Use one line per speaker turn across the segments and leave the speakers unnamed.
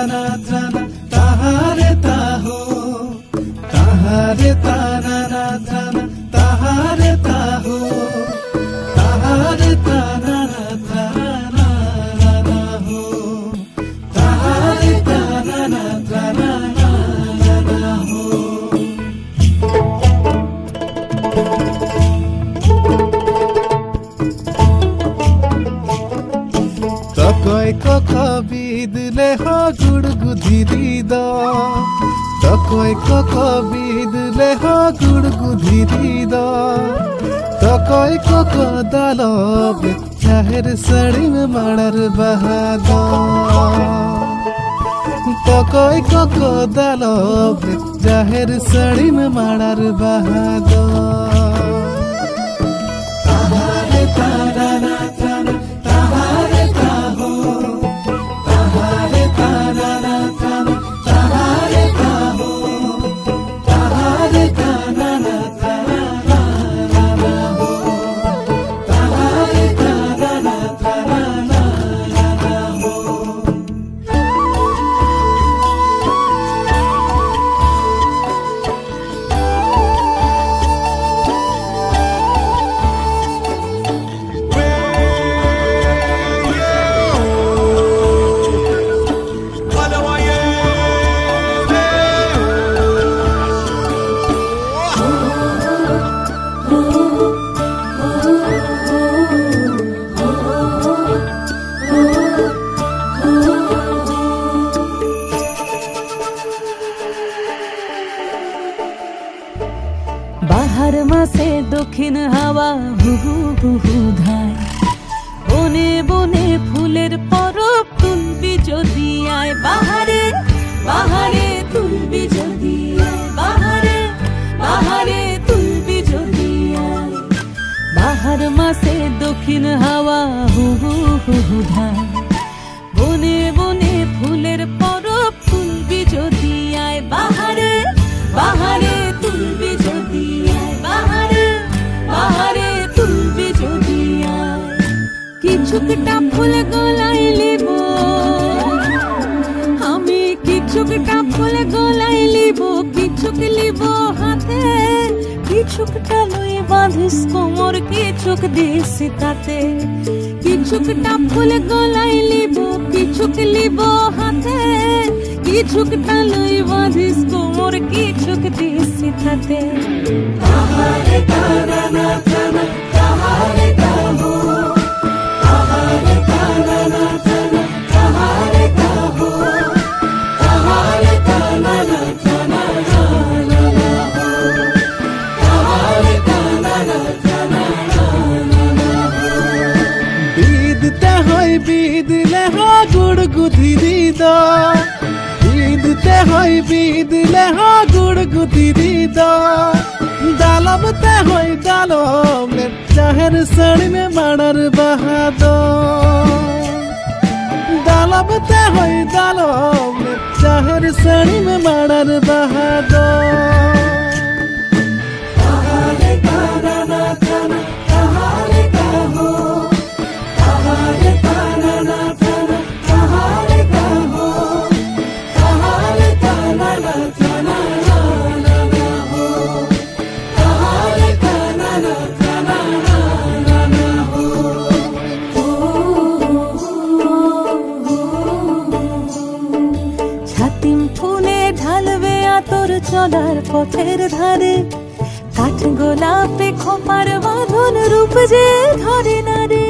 त्राना त्राना ताहारे ताहो ताहारे ताना त्राना ताहारे ताहो ताहारे ताना त्राना हो ताहारे ताना त्राना हो। तकोय कोको बिदले हो गुडगुधिरिदा तकोय कोको बिदले हो गुडगुधिरिदा तकोय कोको दालब चाहेर सड़ी में माड़र बहादा तकोय कोको दालब चाहेर सड़ी में माड़र बहादा ताहारे ताना त्राना ताहारे ताहो ताहारे ताना त्राना ताहारे ताहो ताहारे ताना त्राना हो ताहारे ताना त्राना हो।
बाहर मासे दक्षिण हावा হুহু হুহু ধায় বনে বনে ফুলের পরব তুলবি যদি আয় বাহারে বাহারে তুলবি যদি আয় বাহারে বাহারে তুলবি যদি আয় বাহার মাসে দক্ষিণ হাওয়া হুহু হুহু ধায় বনে বনে ফুলের পরব তুলবি যদি আয় বাহারে বাহারে তুলবি যদি আয় বাহারে বাহারে তুলবি যদি আয় কিছুটা ফুল গলায় লিব আমি কিছুটা ফুল গলায় লিব কিছুক লিব হাতে কিছুটা লই বাঁধিস কোমর কিছুক দিস তাতে কিছুটা ফুল গলায় লিব কিছুক লিব হাতে কিছুটা লই বাঁধিস কোমর কিছুক দিস তাতে তাহারে তানা ত্রানা তাহারে তাহো তাহারে তানা ত্রানা তাহারে তাহো তাহারে তানা ত্রানা হো তাহারে তানা ত্রানা
বিদতে হয় বিদলে হো গুড়গুধিরিদা বিদতে হয় বিদলে হো গুড়গুধিরিদা दालबते होय दालब चाहेर सड़ी में माड़र बहादो दालबते होय दालब चाहेर सड़ी में माड़र बहादो ताहारे ताना त्राना ताहारे ताहो ताहारे ताना त्राना ताहारे ताहो ताहारे ताना त्राना हो ताहारे ताना त्राना हो।
ছাতিম ফুলে ঢালবে আতর চলার পথের ধারে কাঠ গোলাপে খোপার বাঁধন রূপ যে ধরে না রে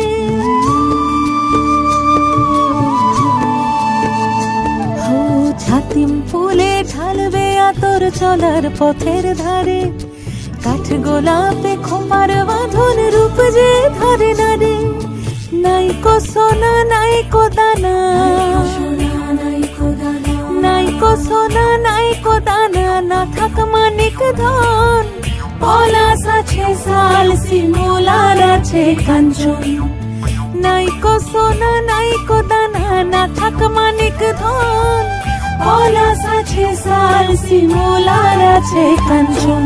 ছাতিম ফুলে ঢালবে আতর চলার পথের ধারে কাঠ গোলাপে খোপার বাঁধন রূপ যে ধরে না রে নাইকো সোনা নাইকো দানা নাইকো সোনা নাইকো দানা না থাক মানিক ধন পলাশ আছে শাল শিমুলার আছে কাঞ্চন নাইকো সোনা নাইকো দানা না থাক মানিক ধন পলাশ আছে শাল শিমুলার আছে কাঞ্চন।